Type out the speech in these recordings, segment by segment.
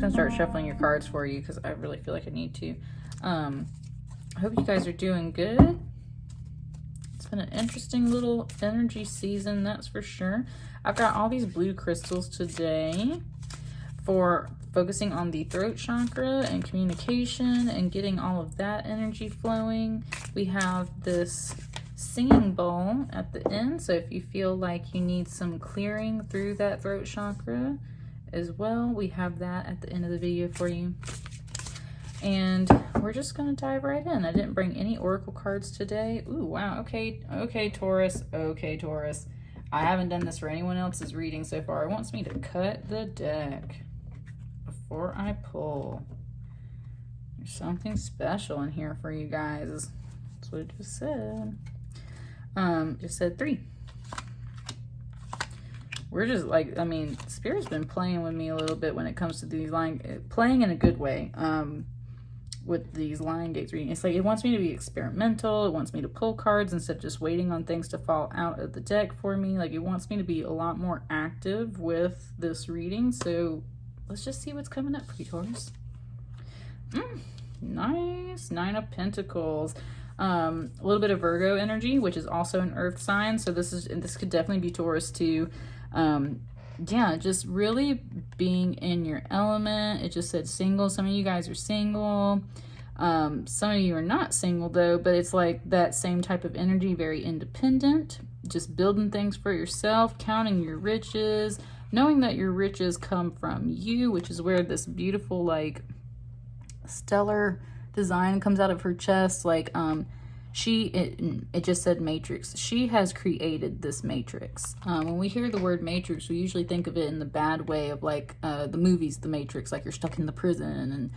gonna start shuffling your cards for you because I really feel like I need to. I hope you guys are doing good. It's been an interesting little energy season, that's for sure. I've got all these blue crystals today for focusing on the throat chakra and communication and getting all of that energy flowing. We have this singing bowl at the end, so if you feel like you need some clearing through that throat chakra as well, we have that at the end of the video for you. And we're just gonna dive right in. I didn't bring any oracle cards today. Ooh, wow. Okay, Taurus. Okay, Taurus. I haven't done this for anyone else's reading so far. It wants me to cut the deck before I pull. There's something special in here for you guys. That's what it just said. Just said 3. We're just like, I mean, Spirit's been playing with me a little bit when it comes to these playing in a good way, with these Lionsgate readings. It's like it wants me to be experimental. It wants me to pull cards instead of just waiting on things to fall out of the deck for me. Like, it wants me to be a lot more active with this reading. So let's just see what's coming up for you, Taurus. Nice. 9 of Pentacles. A little bit of Virgo energy, which is also an earth sign. So this could definitely be Taurus too. Yeah, just really being in your element. It just said single. Some of you guys are single. Some of you are not single though, but it's like that same type of energy, very independent, just building things for yourself, counting your riches, knowing that your riches come from you, which is where this beautiful like stellar design comes out of her chest. Like it just said matrix. She has created this matrix. When we hear the word matrix, we usually think of it in the bad way of like the movies The Matrix, like you're stuck in the prison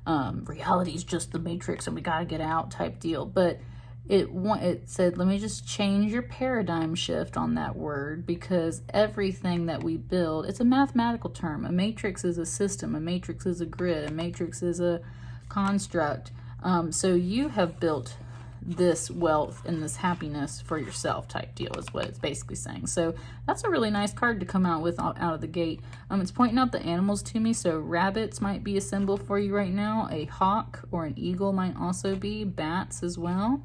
and reality's just the matrix and we gotta get out type deal. But it said, let me just change your paradigm shift on that word, because everything that we build, it's a mathematical term. A matrix is a system, a matrix is a grid, a matrix is a construct. So you have built this wealth and this happiness for yourself type deal is what it's basically saying. So that's a really nice card to come out with out of the gate. It's pointing out the animals to me. So rabbits might be a symbol for you right now. A hawk or an eagle might also be. Bats as well.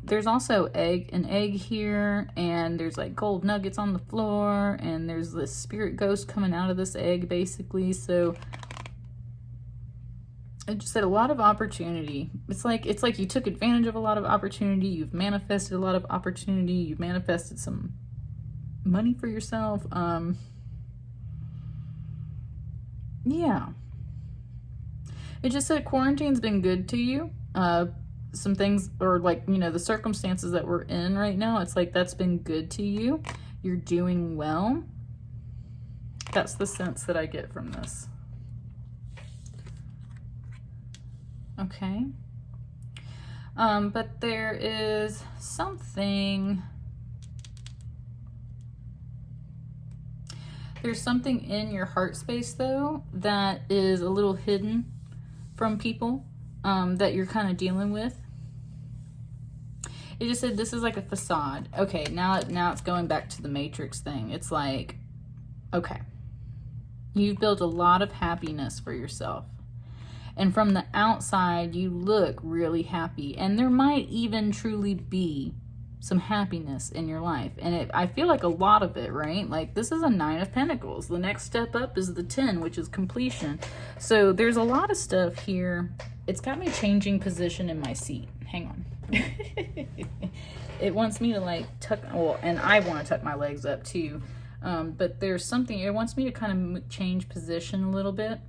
There's also an egg here, and there's like gold nuggets on the floor, and there's this spirit ghost coming out of this egg basically. So it just said a lot of opportunity. It's like you took advantage of a lot of opportunity. You've manifested a lot of opportunity. You've manifested some money for yourself. Yeah. It just said quarantine's been good to you. Some things, or like, you know, the circumstances that we're in right now, it's like that's been good to you. You're doing well. That's the sense that I get from this. Okay. But there is something, there's something in your heart space though that is a little hidden from people, that you're kind of dealing with. It just said this is like a facade. Okay, now it's going back to the matrix thing. It's like, okay, you've built a lot of happiness for yourself. And from the outside, you look really happy. And there might even truly be some happiness in your life. And I feel like a lot of it, right? Like this is a 9 of Pentacles. The next step up is the 10, which is completion. So there's a lot of stuff here. It's got me changing position in my seat. Hang on. It wants me to like tuck, well, and I want to tuck my legs up too. But there's something, it wants me to kind of change position a little bit.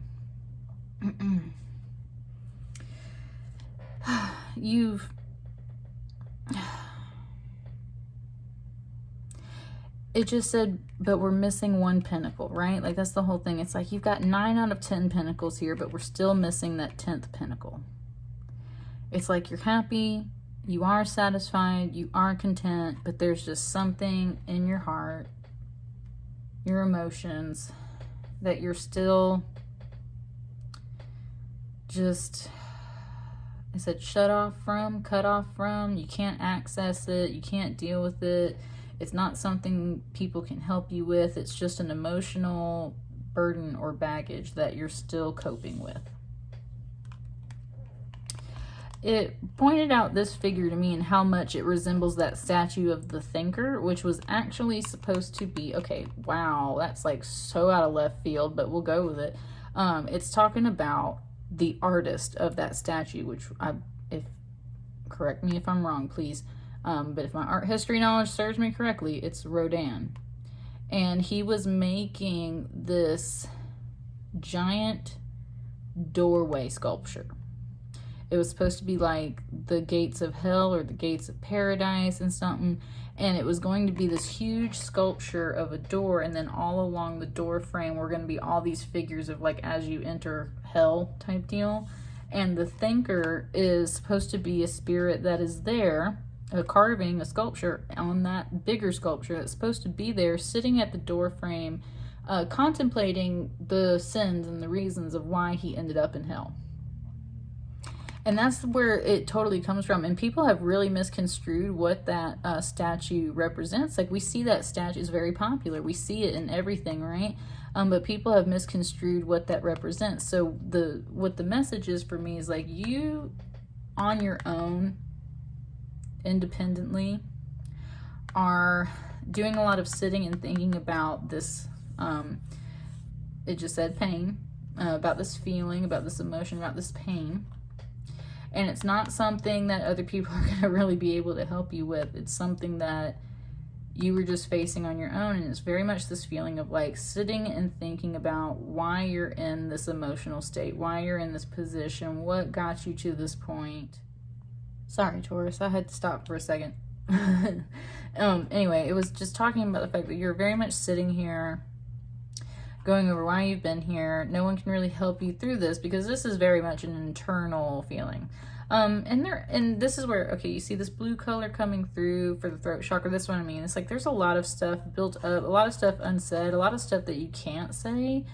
It just said, but we're missing 1 pentacle, right? Like that's the whole thing. It's like you've got 9 out of 10 pentacles here, but we're still missing that 10th pentacle. It's like you're happy, you are satisfied, you are content, but there's just something in your heart, your emotions, that you're still just, it said shut off from, cut off from. You can't access it, you can't deal with it. It's not something people can help you with. It's just an emotional burden or baggage that you're still coping with. It pointed out this figure to me and how much it resembles that statue of the thinker, which was actually supposed to be, okay, wow, that's like so out of left field, but we'll go with it. It's talking about the artist of that statue, which correct me if I'm wrong, please. But if my art history knowledge serves me correctly, it's Rodin. And he was making this giant doorway sculpture. It was supposed to be like the gates of hell or the gates of paradise and something. And it was going to be this huge sculpture of a door. And then all along the door frame were going to be all these figures of like as you enter hell type deal. And the thinker is supposed to be a spirit that is there, a carving, a sculpture on that bigger sculpture that's supposed to be there sitting at the door frame, contemplating the sins and the reasons of why he ended up in hell. And that's where it totally comes from. And people have really misconstrued what that statue represents. Like we see that statue is very popular. We see it in everything, right? But people have misconstrued what that represents. So what the message is for me is like you on your own, independently, are doing a lot of sitting and thinking about this, it just said pain, about this feeling, about this emotion, about this pain. And it's not something that other people are going to really be able to help you with. It's something that you were just facing on your own. And it's very much this feeling of like sitting and thinking about why you're in this emotional state, why you're in this position, what got you to this point. Sorry, Taurus, I had to stop for a second. Anyway, it was just talking about the fact that you're very much sitting here going over why you've been here. No one can really help you through this because this is very much an internal feeling. And this is where, okay, you see this blue color coming through for the throat chakra. That's what I mean. It's like there's a lot of stuff built up, a lot of stuff unsaid, a lot of stuff that you can't say.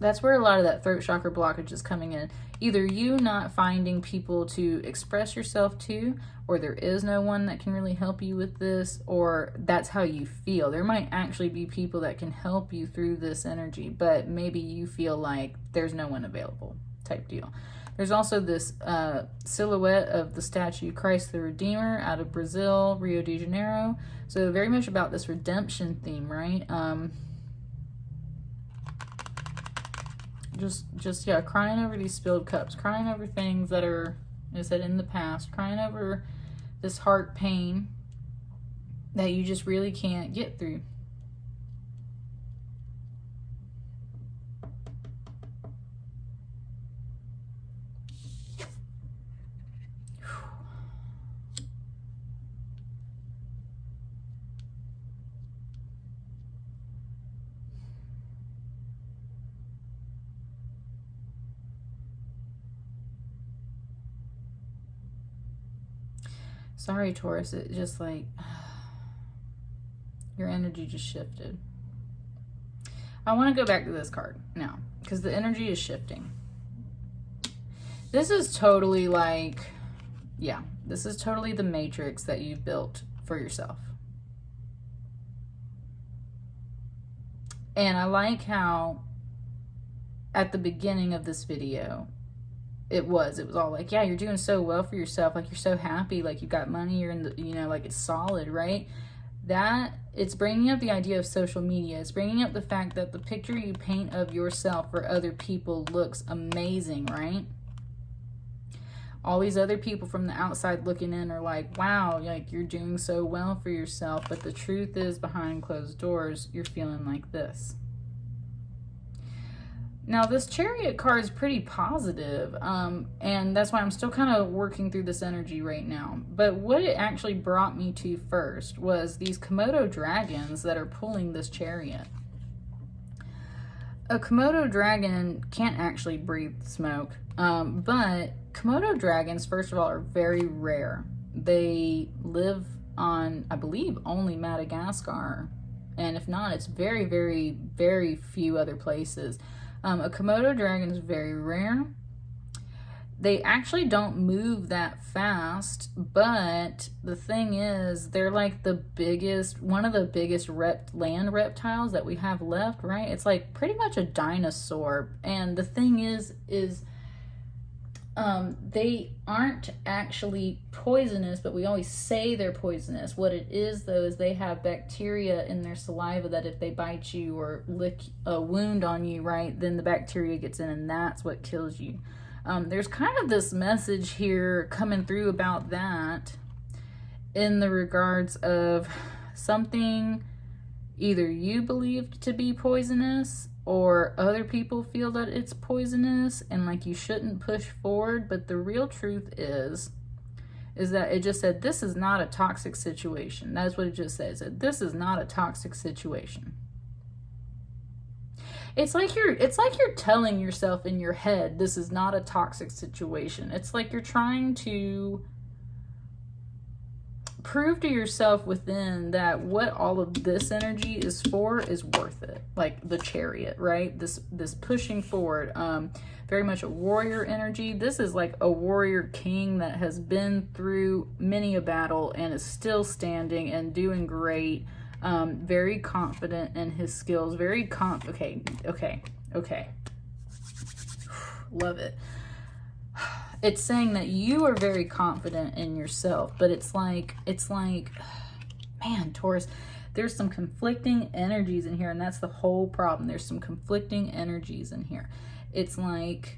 That's where a lot of that throat chakra blockage is coming in. Either you not finding people to express yourself to, or there is no one that can really help you with this, or that's how you feel. There might actually be people that can help you through this energy, but maybe you feel like there's no one available type deal. There's also this silhouette of the statue Christ the Redeemer out of Brazil, Rio de Janeiro. So very much about this redemption theme, right? Just yeah, crying over these spilled cups, crying over things that are, as I said, in the past, crying over this heart pain that you just really can't get through. Sorry, Taurus, it just like, your energy just shifted. I want to go back to this card now, because the energy is shifting. This is totally like, yeah, this is totally the matrix that you've built for yourself. And I like how at the beginning of this video, it was all like, yeah, you're doing so well for yourself. Like, you're so happy. Like, you got money. You're in the, you know, like, it's solid, right? That, it's bringing up the idea of social media. It's bringing up the fact that the picture you paint of yourself for other people looks amazing, right? All these other people from the outside looking in are like, wow, like, you're doing so well for yourself. But the truth is, behind closed doors, you're feeling like this. Now, this Chariot card is pretty positive, and that's why I'm still kind of working through this energy right now. But what it actually brought me to first was these Komodo dragons that are pulling this Chariot. A Komodo dragon can't actually breathe smoke, but Komodo dragons, first of all, are very rare. They live on, I believe, only Madagascar, and if not, it's very, very, very few other places. A Komodo dragon is very rare. they actually don't move that fast, but the thing is, they're like one of the biggest land reptiles that we have left, right? It's like pretty much a dinosaur. And the thing is they aren't actually poisonous, but we always say they're poisonous. What it is, though, is they have bacteria in their saliva that if they bite you or lick a wound on you, right, then the bacteria gets in and that's what kills you. There's kind of this message here coming through about that in the regards of something either you believed to be poisonous or other people feel that it's poisonous and like you shouldn't push forward. But the real truth is that it just said, this is not a toxic situation. That's what it just says. This is not a toxic situation. It's like you're telling yourself in your head, this is not a toxic situation. It's like you're trying to prove to yourself within that what all of this energy is for is worth it. Like the Chariot, right? This pushing forward, very much a warrior energy. This is like a warrior king that has been through many a battle and is still standing and doing great. Very confident in his skills, okay. Love it. It's saying that you are very confident in yourself, but it's like, man, Taurus, there's some conflicting energies in here, and that's the whole problem. There's some conflicting energies in here. It's like,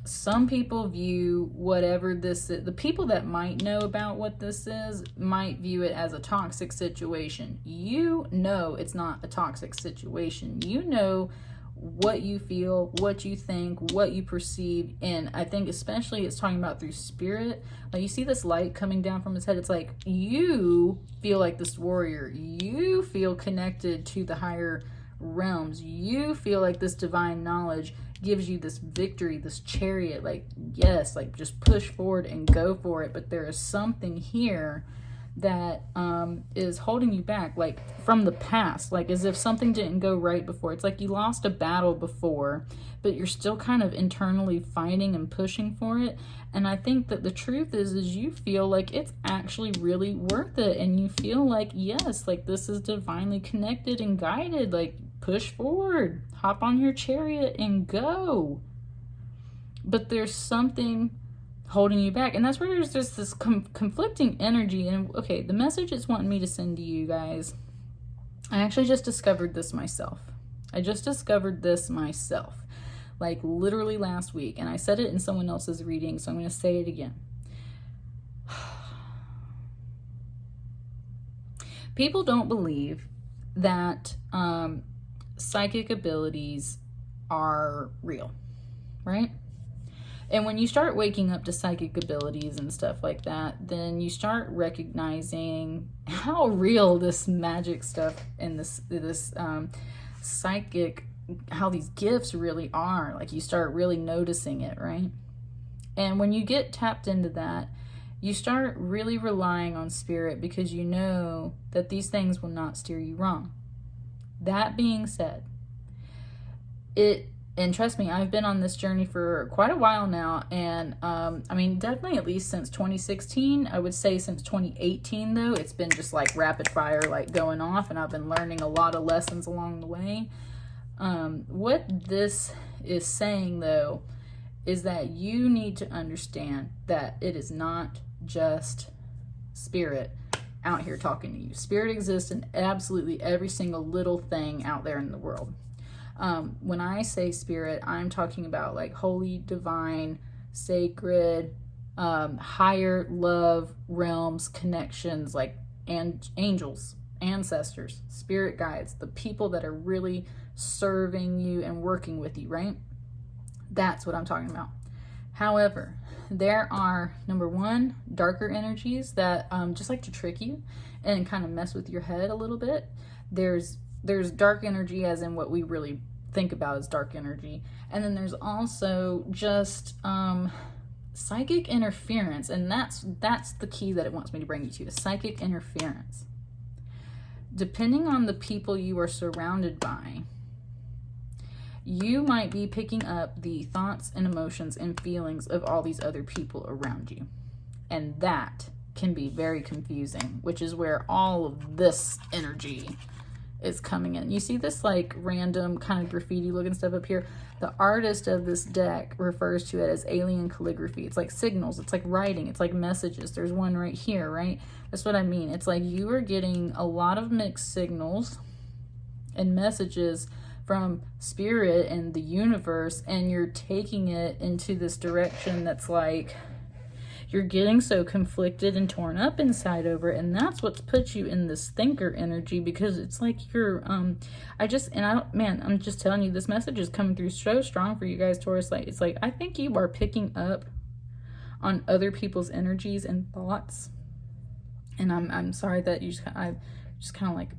some people view whatever this is, the people that might know about what this is might view it as a toxic situation. You know it's not a toxic situation. You know what you feel, what you think, what you perceive. And I think especially it's talking about through spirit. Like you see this light coming down from his head. It's like you feel like this warrior. You feel connected to the higher realms. You feel like this divine knowledge gives you this victory, this chariot, like, yes, like just push forward and go for it. But there is something here that is holding you back, like from the past, like as if something didn't go right before. It's like you lost a battle before, but you're still kind of internally fighting and pushing for it. And I think that the truth is you feel like it's actually really worth it. And you feel like, yes, like this is divinely connected and guided, like push forward, hop on your chariot and go. But there's something holding you back, and that's where there's just this conflicting energy. And okay, the message it's wanting me to send to you guys, I actually just discovered this myself. Like literally last week, and I said it in someone else's reading, so I'm going to say it again. People don't believe that psychic abilities are real, right? And when you start waking up to psychic abilities and stuff like that, then you start recognizing how real this magic stuff and this psychic, how these gifts really are. Like you start really noticing it, right? And when you get tapped into that, you start really relying on spirit because you know that these things will not steer you wrong. That being said, and trust me, I've been on this journey for quite a while now. And I mean, definitely at least since 2016. I would say since 2018, though, it's been just like rapid fire, like going off. And I've been learning a lot of lessons along the way. What this is saying, though, is that you need to understand that it is not just spirit out here talking to you. Spirit exists in absolutely every single little thing out there in the world. When I say spirit, I'm talking about like holy, divine, sacred, higher love realms, connections, like and angels, ancestors, spirit guides, the people that are really serving you and working with you, right? That's what I'm talking about. However, there are, number one, darker energies that just like to trick you and kind of mess with your head a little bit. There's dark energy as in what we really think about as dark energy. And then there's also just psychic interference. And that's the key that it wants me to bring you to, is psychic interference. Depending on the people you are surrounded by, you might be picking up the thoughts and emotions and feelings of all these other people around you. And that can be very confusing, which is where all of this energy is coming in. You see this like random kind of graffiti looking stuff up here? The artist of this deck refers to it as alien calligraphy. It's like signals, it's like writing, it's like messages. There's one right here, right? That's what I mean. It's like you are getting a lot of mixed signals and messages from spirit and the universe, and you're taking it into this direction that's like you're getting so conflicted and torn up inside over it. And that's what's put you in this thinker energy, because it's like you're I'm just telling you, this message is coming through so strong for you guys, Taurus. Like, it's like I think you are picking up on other people's energies and thoughts. And I'm sorry that I just kind of like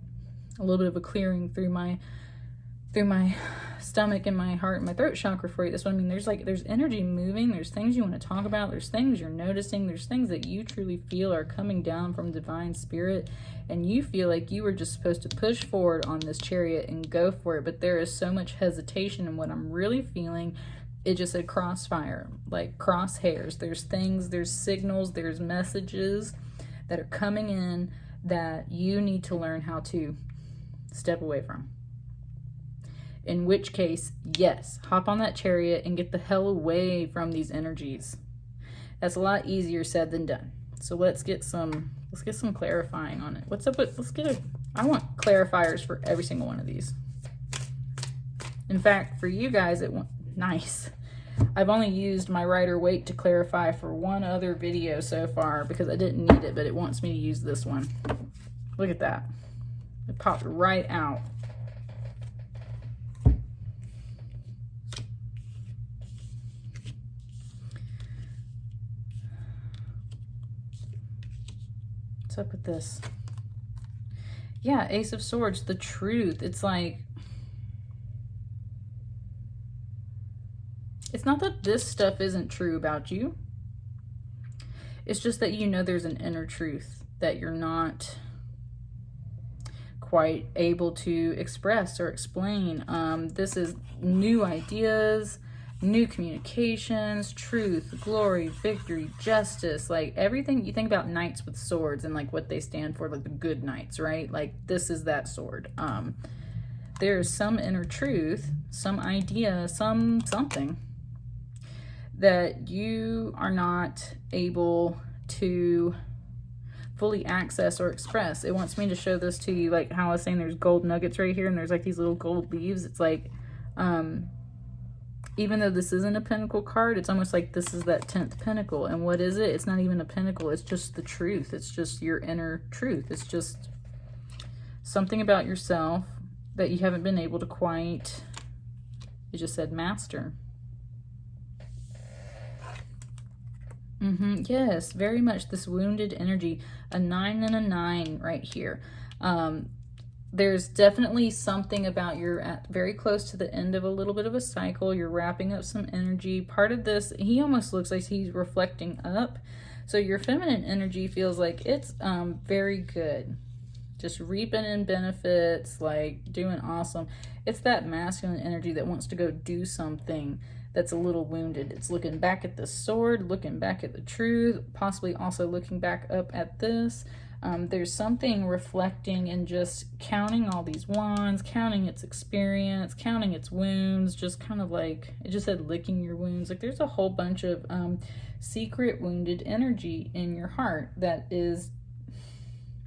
a little bit of a clearing through my stomach and my heart and my throat chakra for you. That's what I mean. There's energy moving. There's things you want to talk about. There's things you're noticing. There's things that you truly feel are coming down from divine spirit, and you feel like you were just supposed to push forward on this chariot and go for it. But there is so much hesitation, and what I'm really feeling, it just said crossfire, like crosshairs. There's things, there's signals, there's messages that are coming in that you need to learn how to step away from. In which case, yes, hop on that chariot and get the hell away from these energies. That's a lot easier said than done. So let's get some clarifying on it. What's up with, I want clarifiers for every single one of these. In fact, for you guys, nice. I've only used my Rider-Waite to clarify for one other video so far because I didn't need it, but it wants me to use this one. Look at that. It popped right out. What's up with this? Yeah, Ace of Swords, the truth. It's like, it's not that this stuff isn't true about you. It's just that you know there's an inner truth that you're not quite able to express or explain. This is new ideas, new communications, truth, glory, victory, justice, like everything. You think about knights with swords and like what they stand for, like the good knights, right? Like this is that sword. There's some inner truth, some idea, something that you are not able to fully access or express. It wants me to show this to you, like how I was saying there's gold nuggets right here and there's like these little gold leaves. It's like, even though this isn't a pentacle card, it's almost like this is that 10th pentacle. And what is it? It's not even a pentacle. It's just the truth. It's just your inner truth. It's just something about yourself that you haven't been able to quite, it just said master. Yes, very much this wounded energy. A 9 and a 9 right here. There's definitely something about you're at very close to the end of a little bit of a cycle. You're wrapping up some energy. Part of this, he almost looks like he's reflecting up. So your feminine energy feels like it's very good. Just reaping in benefits, like doing awesome. It's that masculine energy that wants to go do something that's a little wounded. It's looking back at the sword, looking back at the truth, possibly also looking back up at this. There's something reflecting and just counting all these wands, counting its experience, counting its wounds, just kind of like, it just said licking your wounds. Like there's a whole bunch of secret wounded energy in your heart that is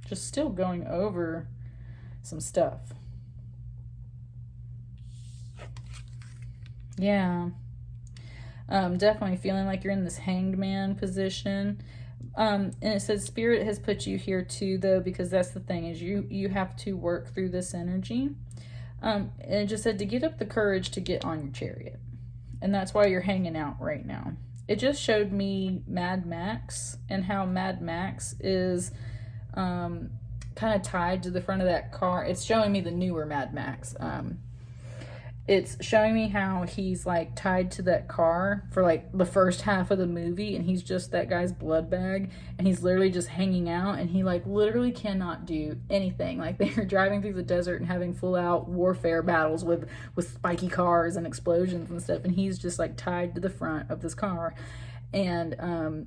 just still going over some stuff. Yeah. Definitely feeling like you're in this hanged man position. And it says spirit has put you here too, though, because that's the thing, is you have to work through this energy. And it just said to get up the courage to get on your chariot. And that's why you're hanging out right now. It just showed me Mad Max and how Mad Max is kind of tied to the front of that car. It's showing me the newer Mad Max. it's showing me how he's like tied to that car for like the first half of the movie, and he's just that guy's blood bag, and he's literally just hanging out, and he like literally cannot do anything. Like they're driving through the desert and having full out warfare battles with spiky cars and explosions and stuff, and he's just like tied to the front of this car. And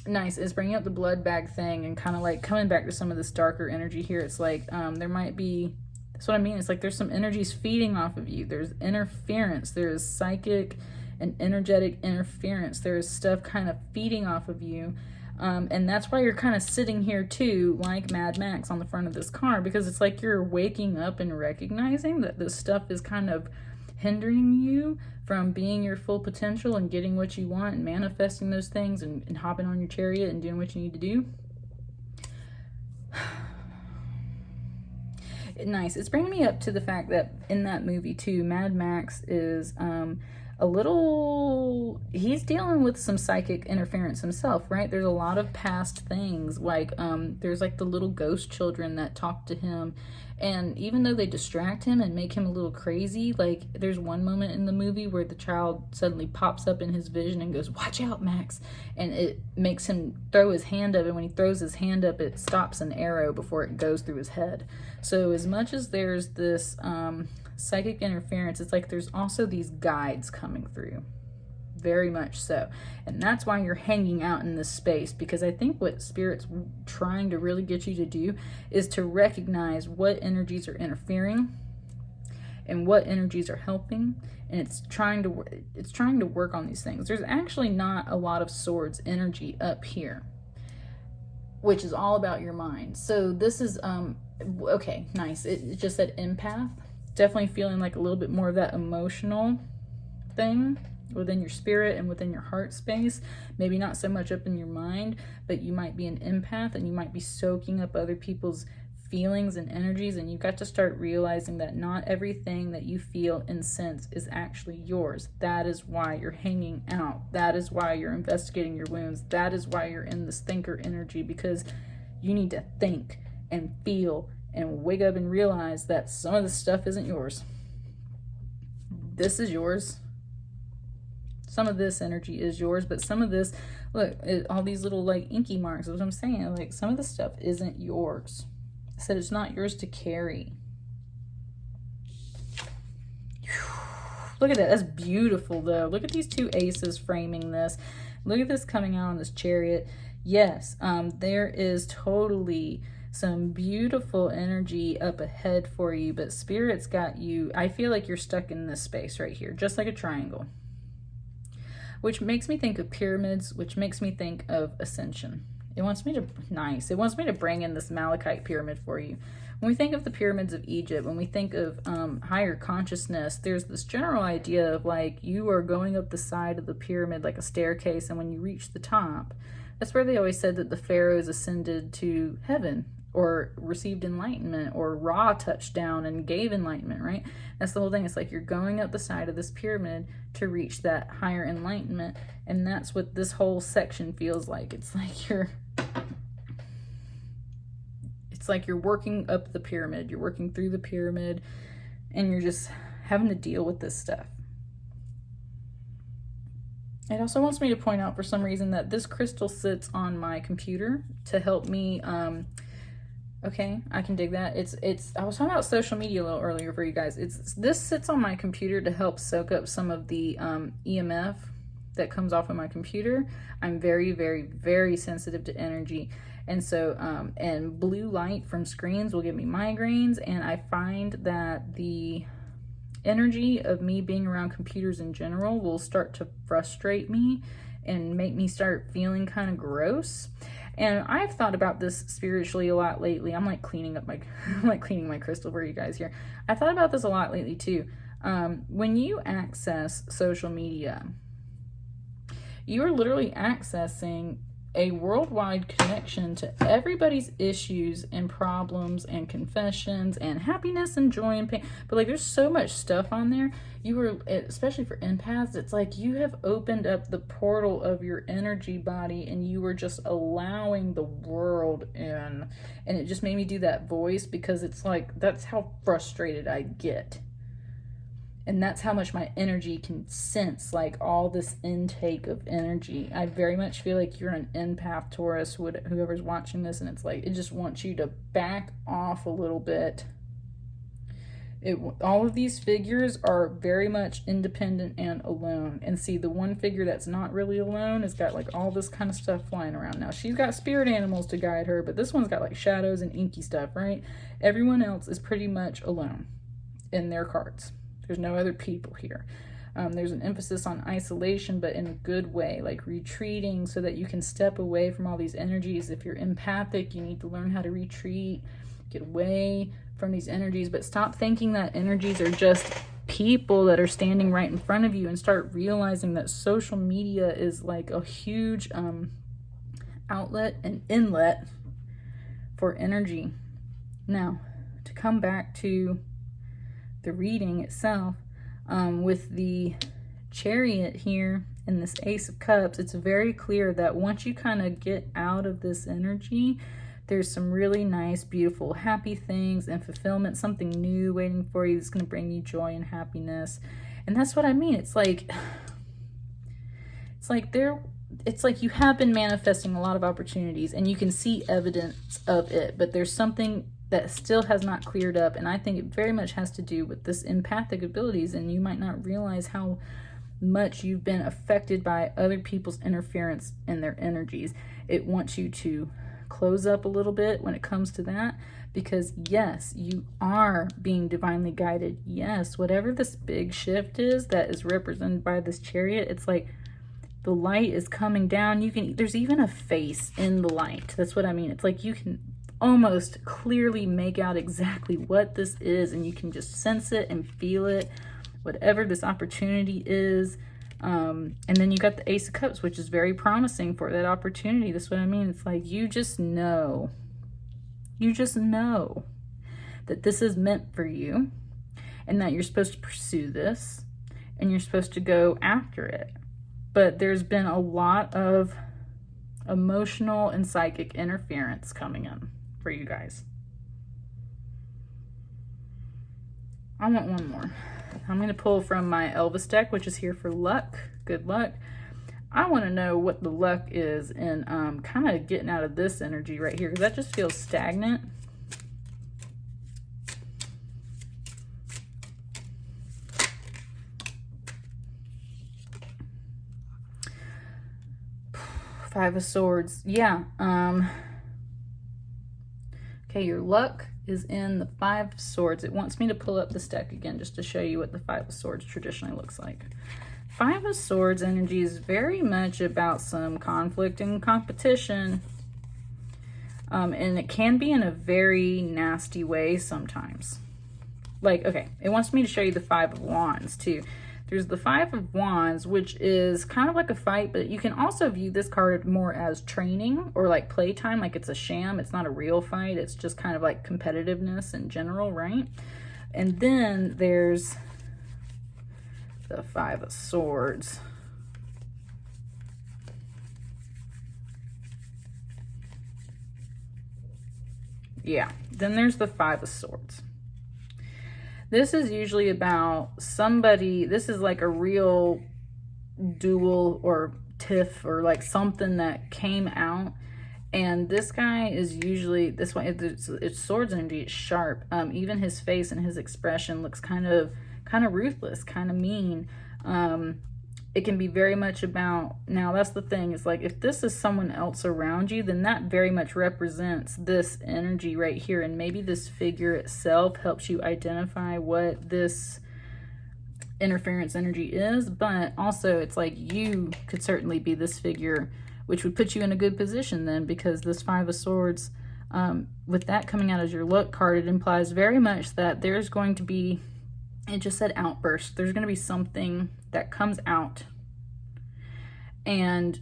nice. It's bringing up the blood bag thing and kind of like coming back to some of this darker energy here. It's like there might be, that's what I mean. It's like there's some energies feeding off of you. There's interference. There's psychic and energetic interference. There's stuff kind of feeding off of you. And that's why you're kind of sitting here too, like Mad Max on the front of this car, because it's like you're waking up and recognizing that this stuff is kind of hindering you from being your full potential and getting what you want and manifesting those things and hopping on your chariot and doing what you need to do. Nice. It's bringing me up to the fact that in that movie too, Mad Max is he's dealing with some psychic interference himself, right? There's a lot of past things, like there's like the little ghost children that talk to him, and even though they distract him and make him a little crazy, like there's one moment in the movie where the child suddenly pops up in his vision and goes, "Watch out, Max," and it makes him throw his hand up, and when he throws his hand up, it stops an arrow before it goes through his head. So as much as there's this psychic interference, it's like there's also these guides coming through, very much so. And that's why you're hanging out in this space, because I think what Spirit's trying to really get you to do is to recognize what energies are interfering and what energies are helping, and it's trying to work on these things. There's actually not a lot of swords energy up here, which is all about your mind. So this is okay, nice. It just said empath. Definitely feeling like a little bit more of that emotional thing within your spirit and within your heart space. Maybe not so much up in your mind, but you might be an empath and you might be soaking up other people's feelings and energies, and you've got to start realizing that not everything that you feel and sense is actually yours. That is why you're hanging out. That is why you're investigating your wounds. That is why you're in this thinker energy, because you need to think and feel and wake up and realize that some of this stuff isn't yours. This is yours. Some of this energy is yours, but some of this, look, all these little like inky marks, is what I'm saying. Like some of this stuff isn't yours. I said it's not yours to carry. Look at that. That's beautiful though. Look at these two aces framing this. Look at this coming out on this chariot. Yes, there is totally some beautiful energy up ahead for you, but Spirit's got you. I feel like you're stuck in this space right here, just like a triangle, which makes me think of pyramids, which makes me think of ascension. It wants me to bring in this Malachite pyramid for you. When we think of the pyramids of Egypt, when we think of higher consciousness, there's this general idea of like you are going up the side of the pyramid like a staircase, and when you reach the top, that's where they always said that the pharaohs ascended to heaven or received enlightenment, or Ra touched down and gave enlightenment, right? That's the whole thing. It's like you're going up the side of this pyramid to reach that higher enlightenment, and that's what this whole section feels like. It's like you're working up the pyramid, you're working through the pyramid, and you're just having to deal with this stuff. It also wants me to point out for some reason that this crystal sits on my computer to help me, okay, I can dig that. I was talking about social media a little earlier for you guys. This sits on my computer to help soak up some of the EMF that comes off of my computer. I'm very, very, very sensitive to energy. And so, and blue light from screens will give me migraines. And I find that the energy of me being around computers in general will start to frustrate me and make me start feeling kind of gross. And I've thought about this spiritually a lot lately. I'm like cleaning up I'm cleaning my crystal for you guys here. I've thought about this a lot lately too. When you access social media, you are literally accessing a worldwide connection to everybody's issues and problems and confessions and happiness and joy and pain. But like there's so much stuff on there. You were, especially for empaths, it's like you have opened up the portal of your energy body and you were just allowing the world in. And it just made me do that voice because it's like that's how frustrated I get. And that's how much my energy can sense, like all this intake of energy. I very much feel like you're an empath, Taurus, whoever's watching this, and it's like it just wants you to back off a little bit. All of these figures are very much independent and alone. And see, the one figure that's not really alone has got like all this kind of stuff flying around. Now, she's got spirit animals to guide her, but this one's got like shadows and inky stuff, right? Everyone else is pretty much alone in their cards. There's no other people here. There's an emphasis on isolation, but in a good way, like retreating so that you can step away from all these energies. If you're empathic, you need to learn how to retreat, get away from these energies, but stop thinking that energies are just people that are standing right in front of you, and start realizing that social media is like a huge outlet and inlet for energy. Now, to come back to the reading itself, with the Chariot here and this Ace of Cups, it's very clear that once you kind of get out of this energy, there's some really nice, beautiful, happy things and fulfillment, something new waiting for you that's going to bring you joy and happiness. And that's what I mean. It's like you have been manifesting a lot of opportunities and you can see evidence of it, but there's something that still has not cleared up, and I think it very much has to do with this empathic abilities, and you might not realize how much you've been affected by other people's interference in their energies. It wants you to close up a little bit when it comes to that, because yes, you are being divinely guided. Yes, whatever this big shift is that is represented by this Chariot, it's like the light is coming down. There's even a face in the light. That's what I mean. It's like you can almost clearly make out exactly what this is, and you can just sense it and feel it, whatever this opportunity is. And then you got the Ace of Cups, which is very promising for that opportunity. That's what I mean. It's like you just know that this is meant for you, and that you're supposed to pursue this, and you're supposed to go after it. But there's been a lot of emotional and psychic interference coming in for you guys. I want one more. I'm going to pull from my Elvis deck, which is here for luck. Good luck. I want to know what the luck is in kind of getting out of this energy right here, because that just feels stagnant. Five of Swords. Yeah. Okay, your luck is in the Five of Swords. It wants me to pull up this deck again just to show you what the Five of Swords traditionally looks like. Five of Swords energy is very much about some conflict and competition. And it can be in a very nasty way sometimes. Like, okay, it wants me to show you the Five of Wands too. There's the Five of Wands, which is kind of like a fight, but you can also view this card more as training or like playtime, like it's a sham. It's not a real fight. It's just kind of like competitiveness in general, right? And then there's the Five of Swords. Yeah, then there's the Five of Swords. This is usually about somebody, this is like a real duel or tiff or like something that came out. And this guy is usually, this one, it's swords energy, it's sharp. Even his face and his expression looks kind of ruthless, kind of mean. It can be very much about, now that's the thing, it's like if this is someone else around you, then that very much represents this energy right here, and maybe this figure itself helps you identify what this interference energy is. But also it's like you could certainly be this figure, which would put you in a good position then, because this Five of Swords, with that coming out as your luck card, it implies very much that there's going to be, it just said outburst. There's going to be something that comes out. And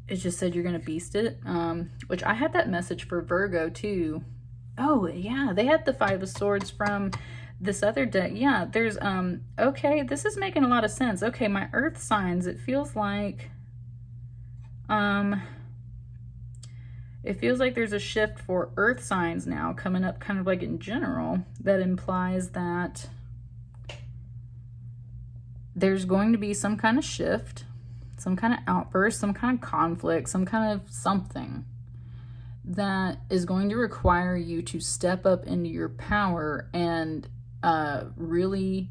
it just said you're going to beast it. Which I had that message for Virgo too. Oh, yeah. They had the Five of Swords from this other deck. Yeah, there's, okay, this is making a lot of sense. Okay, my earth signs, it feels like, there's a shift for earth signs now coming up, kind of like in general, that implies that there's going to be some kind of shift, some kind of outburst, some kind of conflict, some kind of something that is going to require you to step up into your power and really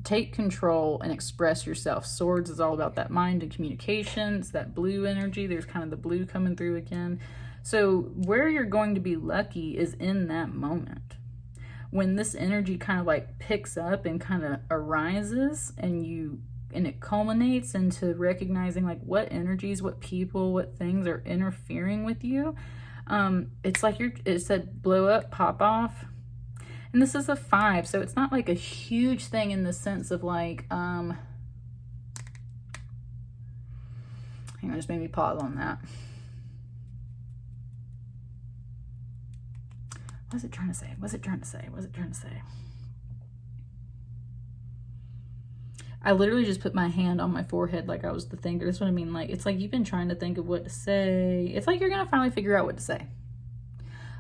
take control and express yourself. Swords is all about that mind and communications, that blue energy. There's kind of the blue coming through again. So where you're going to be lucky is in that moment. When this energy kind of like picks up and kind of arises, and it culminates into recognizing like what energies, what people, what things are interfering with you. It's like it said blow up, pop off. And this is a 5, so it's not like a huge thing in the sense of like, hang on, just made me pause on that. What was it trying to say? Was it trying to say? Was it trying to say? I literally just put my hand on my forehead like I was the thinker. That's what I mean. Like, it's like you've been trying to think of what to say. It's like you're going to finally figure out what to say.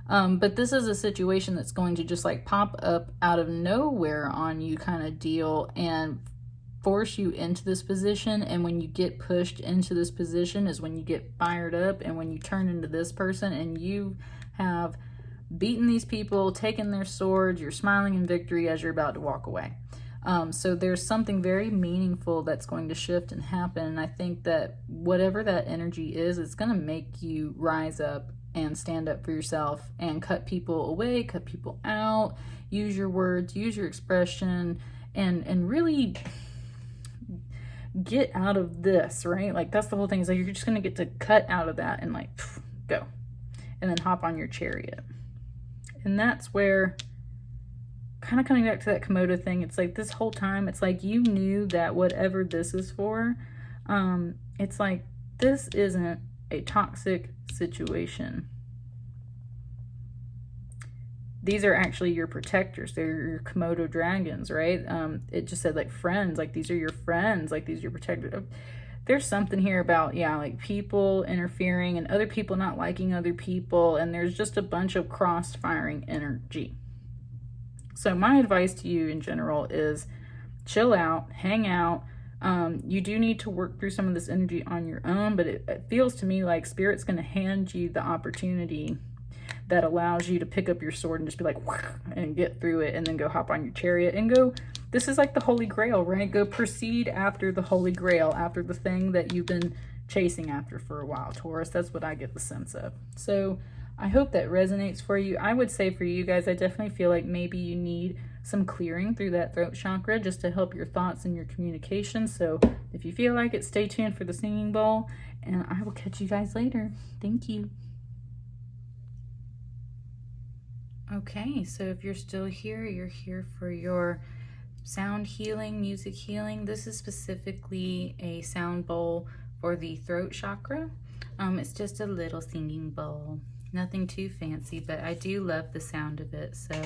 But this is a situation that's going to just like pop up out of nowhere on you kind of deal and force you into this position. And when you get pushed into this position is when you get fired up, and when you turn into this person and you have beaten these people, taken their swords, you're smiling in victory as you're about to walk away. So there's something very meaningful that's going to shift and happen. And I think that whatever that energy is, it's going to make you rise up and stand up for yourself and cut people away, cut people out, use your words, use your expression, and really get out of this, right? Like, that's the whole thing, is like you're just going to get to cut out of that and like go, and then hop on your chariot. And that's where, kind of coming back to that Komodo thing, it's like this whole time, it's like you knew that whatever this is for, it's like this isn't a toxic situation. These are actually your protectors. They're your Komodo dragons, right? It just said like friends, like these are your friends, like these are your protectors. There's something here about, yeah, like people interfering and other people not liking other people, and there's just a bunch of cross-firing energy. So my advice to you in general is chill out, hang out. You do need to work through some of this energy on your own, but it feels to me like Spirit's going to hand you the opportunity that allows you to pick up your sword and just be like, and get through it, and then go hop on your chariot and go. This is like the Holy Grail, right? Go proceed after the Holy Grail, after the thing that you've been chasing after for a while, Taurus. That's what I get the sense of. So I hope that resonates for you. I would say for you guys, I definitely feel like maybe you need some clearing through that throat chakra just to help your thoughts and your communication. So if you feel like it, stay tuned for the singing bowl, and I will catch you guys later. Thank you. Okay, so if you're still here, you're here for your sound healing, music healing. This is specifically a sound bowl for the throat chakra. It's just a little singing bowl. Nothing too fancy, but I do love the sound of it. So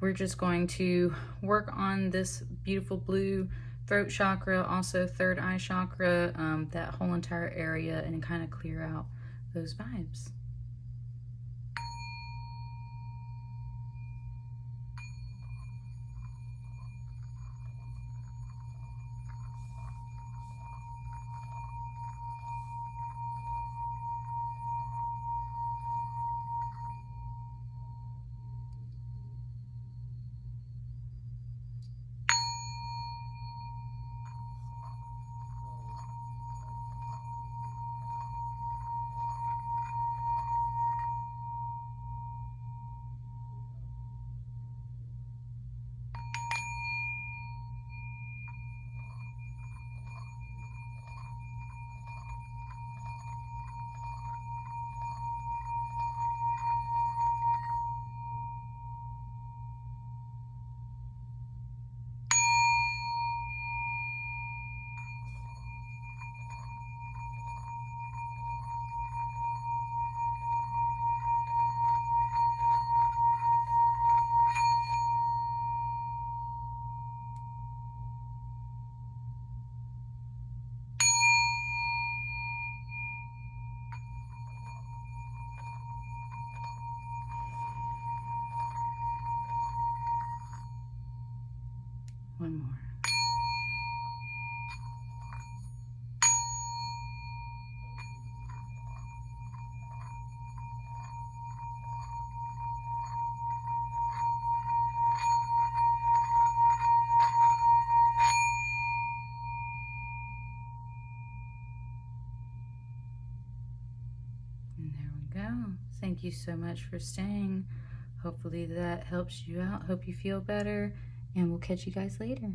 we're just going to work on this beautiful blue throat chakra, also third eye chakra, that whole entire area, and kind of clear out those vibes. go. Thank you so much for staying. Hopefully that helps you out. Hope you feel better, and we'll catch you guys later.